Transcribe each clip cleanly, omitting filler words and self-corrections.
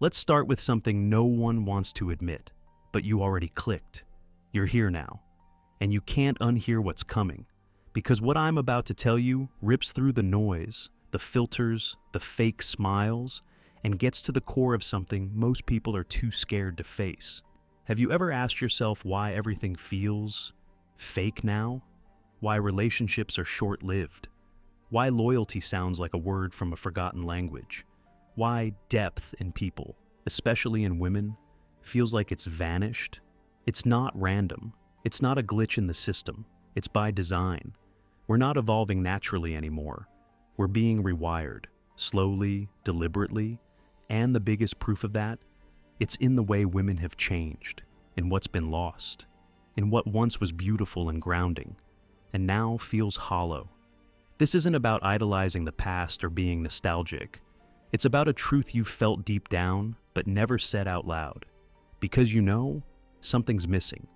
Let's start with something no one wants to admit, but you already clicked. You're here now, and you can't unhear what's coming, because what I'm about to tell you rips through the noise, the filters, the fake smiles, and gets to the core of something most people are too scared to face. Have you ever asked yourself why everything feels fake now? Why relationships are short-lived? Why loyalty sounds like a word from a forgotten language? Why depth in people, especially in women, feels like it's vanished? It's not random. It's not a glitch in the system. It's by design. We're not evolving naturally anymore. We're being rewired, slowly, deliberately, and the biggest proof of that, it's in the way women have changed, in what's been lost, in what once was beautiful and grounding, and now feels hollow. This isn't about idolizing the past or being nostalgic. It's about a truth you felt deep down, but never said out loud. Because you know, something's missing.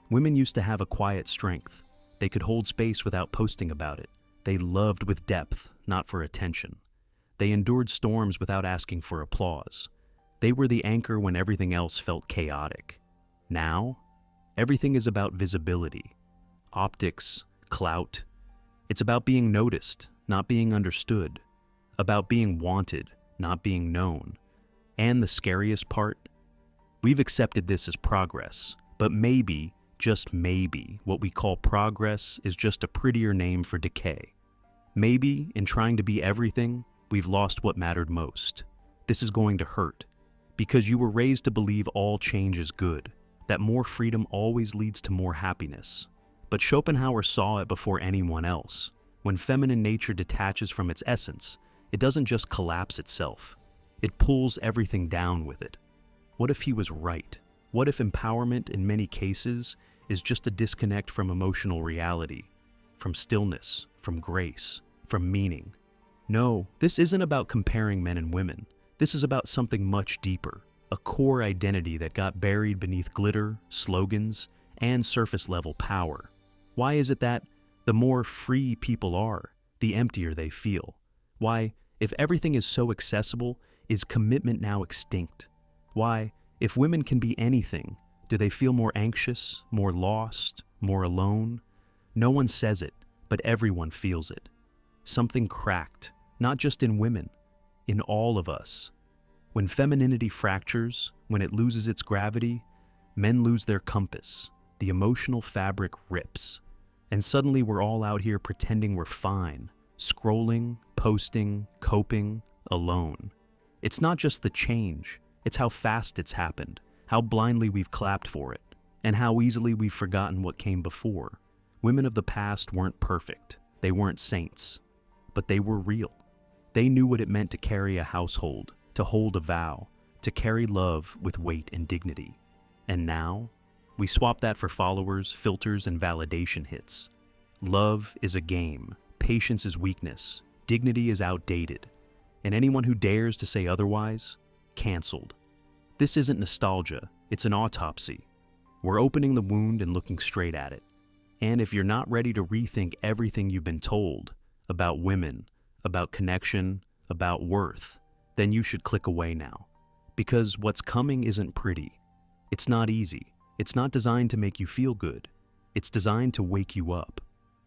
Women used to have a quiet strength. They could hold space without posting about it. They loved with depth, not for attention. They endured storms without asking for applause. They were the anchor when everything else felt chaotic. Now, everything is about visibility, optics, clout. It's about being noticed, not being understood. About being wanted, not being known. And the scariest part? We've accepted this as progress, but maybe, just maybe, what we call progress is just a prettier name for decay. Maybe, in trying to be everything, we've lost what mattered most. This is going to hurt, because you were raised to believe all change is good, that more freedom always leads to more happiness. But Schopenhauer saw it before anyone else. When feminine nature detaches from its essence, it doesn't just collapse itself. It pulls everything down with it. What if he was right? What if empowerment, in many cases, is just a disconnect from emotional reality, from stillness, from grace, from meaning? No, this isn't about comparing men and women. This is about something much deeper, a core identity that got buried beneath glitter, slogans, and surface-level power. Why is it that the more free people are, the emptier they feel? Why, if everything is so accessible, is commitment now extinct? Why, if women can be anything, do they feel more anxious, more lost, more alone? No one says it, but everyone feels it. Something cracked, not just in women, in all of us. When femininity fractures, when it loses its gravity, men lose their compass, the emotional fabric rips, and suddenly we're all out here pretending we're fine, scrolling, posting, coping, alone. It's not just the change, it's how fast it's happened, how blindly we've clapped for it, and how easily we've forgotten what came before. Women of the past weren't perfect, they weren't saints, but they were real. They knew what it meant to carry a household, to hold a vow, to carry love with weight and dignity. And now, we swap that for followers, filters, and validation hits. Love is a game, patience is weakness, dignity is outdated, and anyone who dares to say otherwise, canceled. This isn't nostalgia, it's an autopsy. We're opening the wound and looking straight at it. And if you're not ready to rethink everything you've been told about women, about connection, about worth, then you should click away now. Because what's coming isn't pretty. It's not easy. It's not designed to make you feel good. It's designed to wake you up.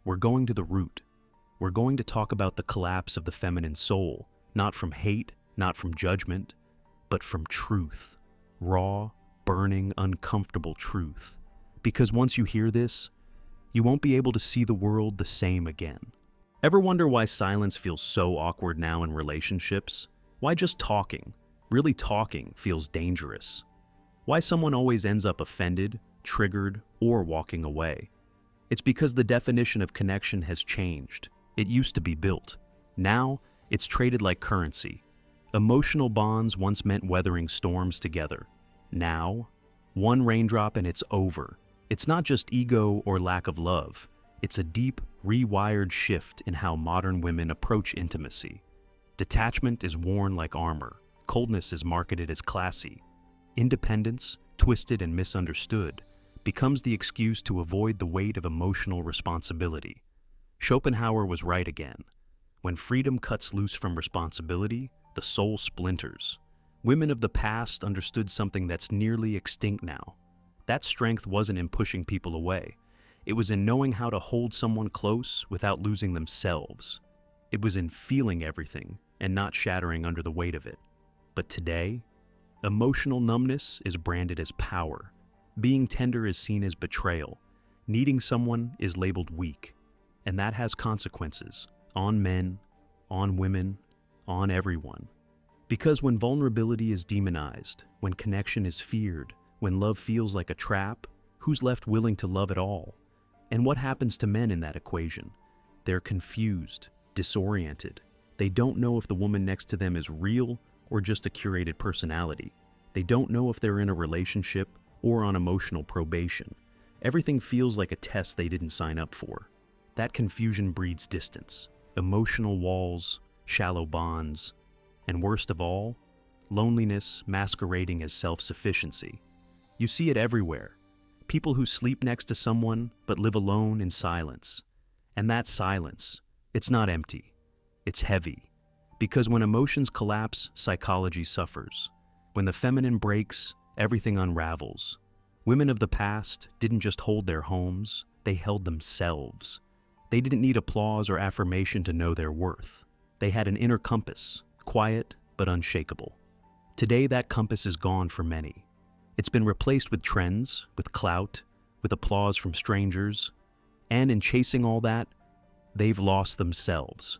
We're going to the root. We're going to talk about the collapse of the feminine soul, not from hate, not from judgment, but from truth. Raw, burning, uncomfortable truth. Because once you hear this, you won't be able to see the world the same again. Ever wonder why silence feels so awkward now in relationships? Why just talking, really talking, feels dangerous? Why someone always ends up offended, triggered, or walking away? It's because the definition of connection has changed. It used to be built. Now, it's traded like currency. Emotional bonds once meant weathering storms together. Now, one raindrop and it's over. It's not just ego or lack of love. It's a deep, rewired shift in how modern women approach intimacy. Detachment is worn like armor. Coldness is marketed as classy. Independence, twisted and misunderstood, becomes the excuse to avoid the weight of emotional responsibility. Schopenhauer was right again. When freedom cuts loose from responsibility, the soul splinters. Women of the past understood something that's nearly extinct now. That strength wasn't in pushing people away. It was in knowing how to hold someone close without losing themselves. It was in feeling everything and not shattering under the weight of it. But today, emotional numbness is branded as power. Being tender is seen as betrayal. Needing someone is labeled weak. And that has consequences on men, on women, on everyone. Because when vulnerability is demonized, when connection is feared, when love feels like a trap, who's left willing to love at all? And what happens to men in that equation? They're confused, disoriented. They don't know if the woman next to them is real or just a curated personality. They don't know if they're in a relationship or on emotional probation. Everything feels like a test they didn't sign up for. That confusion breeds distance, emotional walls, shallow bonds, and worst of all, loneliness masquerading as self-sufficiency. You see it everywhere. People who sleep next to someone but live alone in silence. And that silence, it's not empty. It's heavy. Because when emotions collapse, psychology suffers. When the feminine breaks, everything unravels. Women of the past didn't just hold their homes, they held themselves. They didn't need applause or affirmation to know their worth. They had an inner compass, quiet but unshakable. Today that compass is gone for many. It's been replaced with trends, with clout, with applause from strangers, and in chasing all that, they've lost themselves.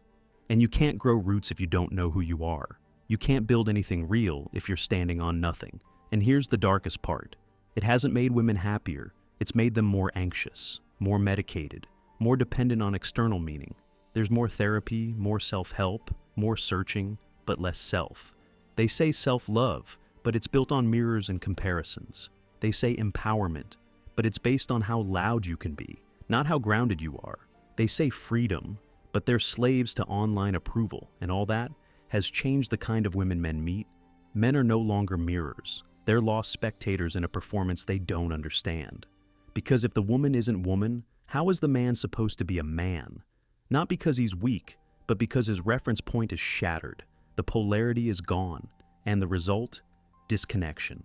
And you can't grow roots if you don't know who you are. You can't build anything real if you're standing on nothing. And here's the darkest part. It hasn't made women happier, it's made them more anxious, more medicated, more dependent on external meaning. There's more therapy, more self-help, more searching, but less self. They say self-love, but it's built on mirrors and comparisons. They say empowerment, but it's based on how loud you can be, not how grounded you are. They say freedom, but they're slaves to online approval, and all that has changed the kind of women men meet. Men are no longer mirrors. They're lost spectators in a performance they don't understand. Because if the woman isn't woman, how is the man supposed to be a man? Not because he's weak, but because his reference point is shattered. The polarity is gone, and the result? Disconnection,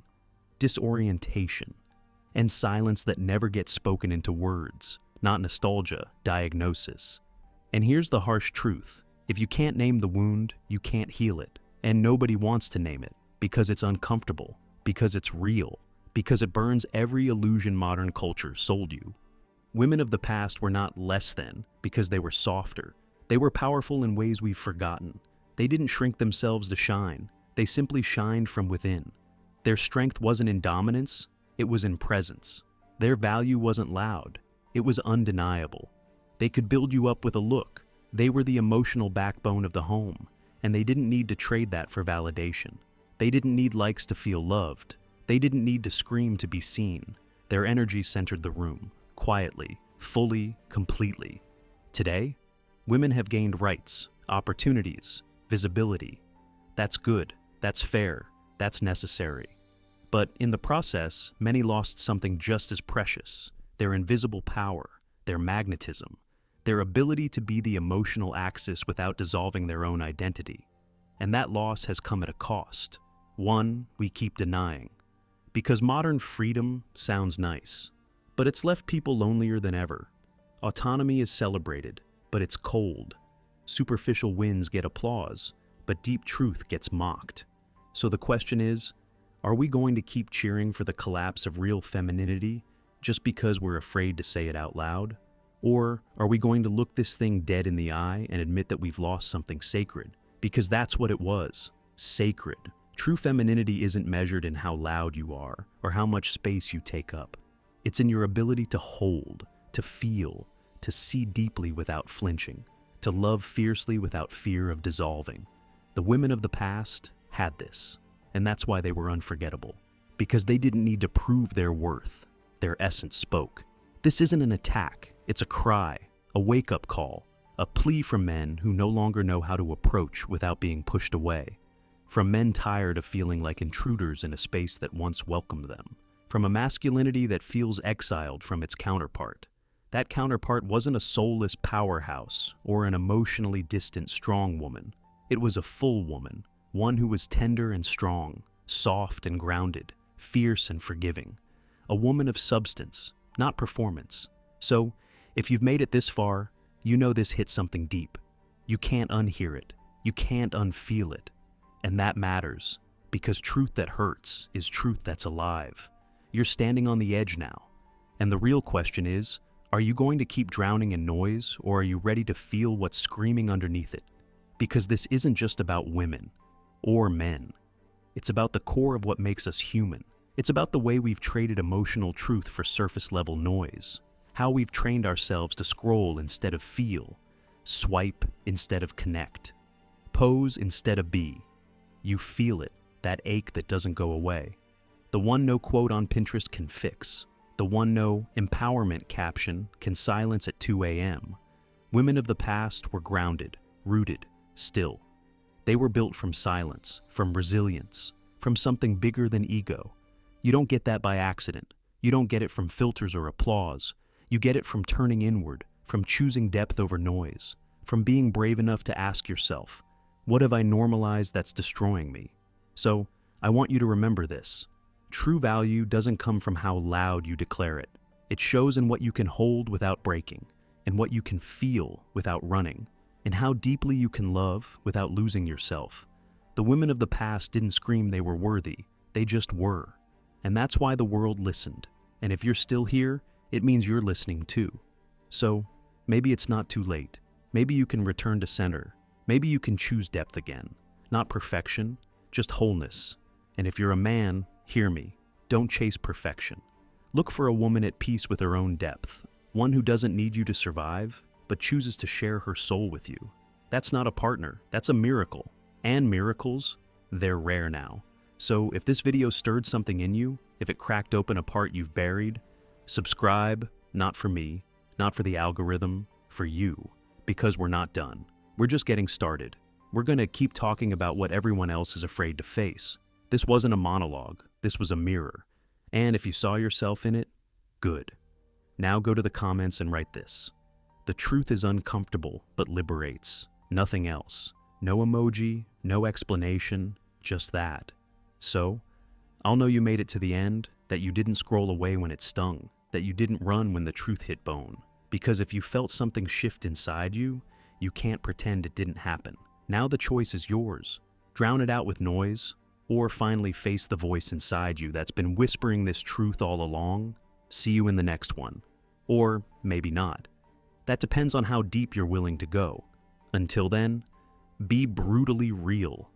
disorientation, and silence that never gets spoken into words, not nostalgia, diagnosis. And here's the harsh truth. If you can't name the wound, you can't heal it. And nobody wants to name it, because it's uncomfortable, because it's real, because it burns every illusion modern culture sold you. Women of the past were not less than because they were softer. They were powerful in ways we've forgotten. They didn't shrink themselves to shine. They simply shined from within. Their strength wasn't in dominance, it was in presence. Their value wasn't loud, it was undeniable. They could build you up with a look. They were the emotional backbone of the home, and they didn't need to trade that for validation. They didn't need likes to feel loved. They didn't need to scream to be seen. Their energy centered the room, quietly, fully, completely. Today, women have gained rights, opportunities, visibility. That's good, that's fair, that's necessary. But in the process, many lost something just as precious: their invisible power, their magnetism, their ability to be the emotional axis without dissolving their own identity. And that loss has come at a cost, one we keep denying. Because modern freedom sounds nice, but it's left people lonelier than ever. Autonomy is celebrated, but it's cold. Superficial wins get applause, but deep truth gets mocked. So the question is, are we going to keep cheering for the collapse of real femininity just because we're afraid to say it out loud? Or are we going to look this thing dead in the eye and admit that we've lost something sacred? Because that's what it was, sacred. True femininity isn't measured in how loud you are or how much space you take up. It's in your ability to hold, to feel, to see deeply without flinching, to love fiercely without fear of dissolving. The women of the past had this, and that's why they were unforgettable. Because they didn't need to prove their worth. Their essence spoke. This isn't an attack, it's a cry, a wake-up call, a plea from men who no longer know how to approach without being pushed away. From men tired of feeling like intruders in a space that once welcomed them. From a masculinity that feels exiled from its counterpart. That counterpart wasn't a soulless powerhouse or an emotionally distant strong woman. It was a full woman, one who was tender and strong, soft and grounded, fierce and forgiving. A woman of substance, not performance. So, if you've made it this far, you know this hit something deep. You can't unhear it. You can't unfeel it. And that matters, because truth that hurts is truth that's alive. You're standing on the edge now. And the real question is, are you going to keep drowning in noise, or are you ready to feel what's screaming underneath it? Because this isn't just about women or men. It's about the core of what makes us human. It's about the way we've traded emotional truth for surface-level noise, how we've trained ourselves to scroll instead of feel, swipe instead of connect, pose instead of be. You feel it, that ache that doesn't go away. The one no quote on Pinterest can fix. The one no empowerment caption can silence at 2 a.m. Women of the past were grounded, rooted, still. They were built from silence, from resilience, from something bigger than ego. You don't get that by accident. You don't get it from filters or applause. You get it from turning inward, from choosing depth over noise, from being brave enough to ask yourself, what have I normalized that's destroying me? So, I want you to remember this. True value doesn't come from how loud you declare it. It shows in what you can hold without breaking, in what you can feel without running, in how deeply you can love without losing yourself. The women of the past didn't scream they were worthy, they just were. And that's why the world listened. And if you're still here, it means you're listening too. So, maybe it's not too late. Maybe you can return to center. Maybe you can choose depth again. Not perfection, just wholeness. And if you're a man, hear me. Don't chase perfection. Look for a woman at peace with her own depth. One who doesn't need you to survive, but chooses to share her soul with you. That's not a partner, that's a miracle. And miracles, they're rare now. So if this video stirred something in you, if it cracked open a part you've buried, subscribe, not for me, not for the algorithm, for you, because we're not done. We're just getting started. We're gonna keep talking about what everyone else is afraid to face. This wasn't a monologue, this was a mirror. And if you saw yourself in it, good. Now go to the comments and write this. The truth is uncomfortable, but liberates. Nothing else. No emoji, no explanation, just that. So, I'll know you made it to the end, that you didn't scroll away when it stung, that you didn't run when the truth hit bone. Because if you felt something shift inside you, you can't pretend it didn't happen. Now the choice is yours. Drown it out with noise, or finally face the voice inside you that's been whispering this truth all along. See you in the next one. Or maybe not. That depends on how deep you're willing to go. Until then, be brutally real.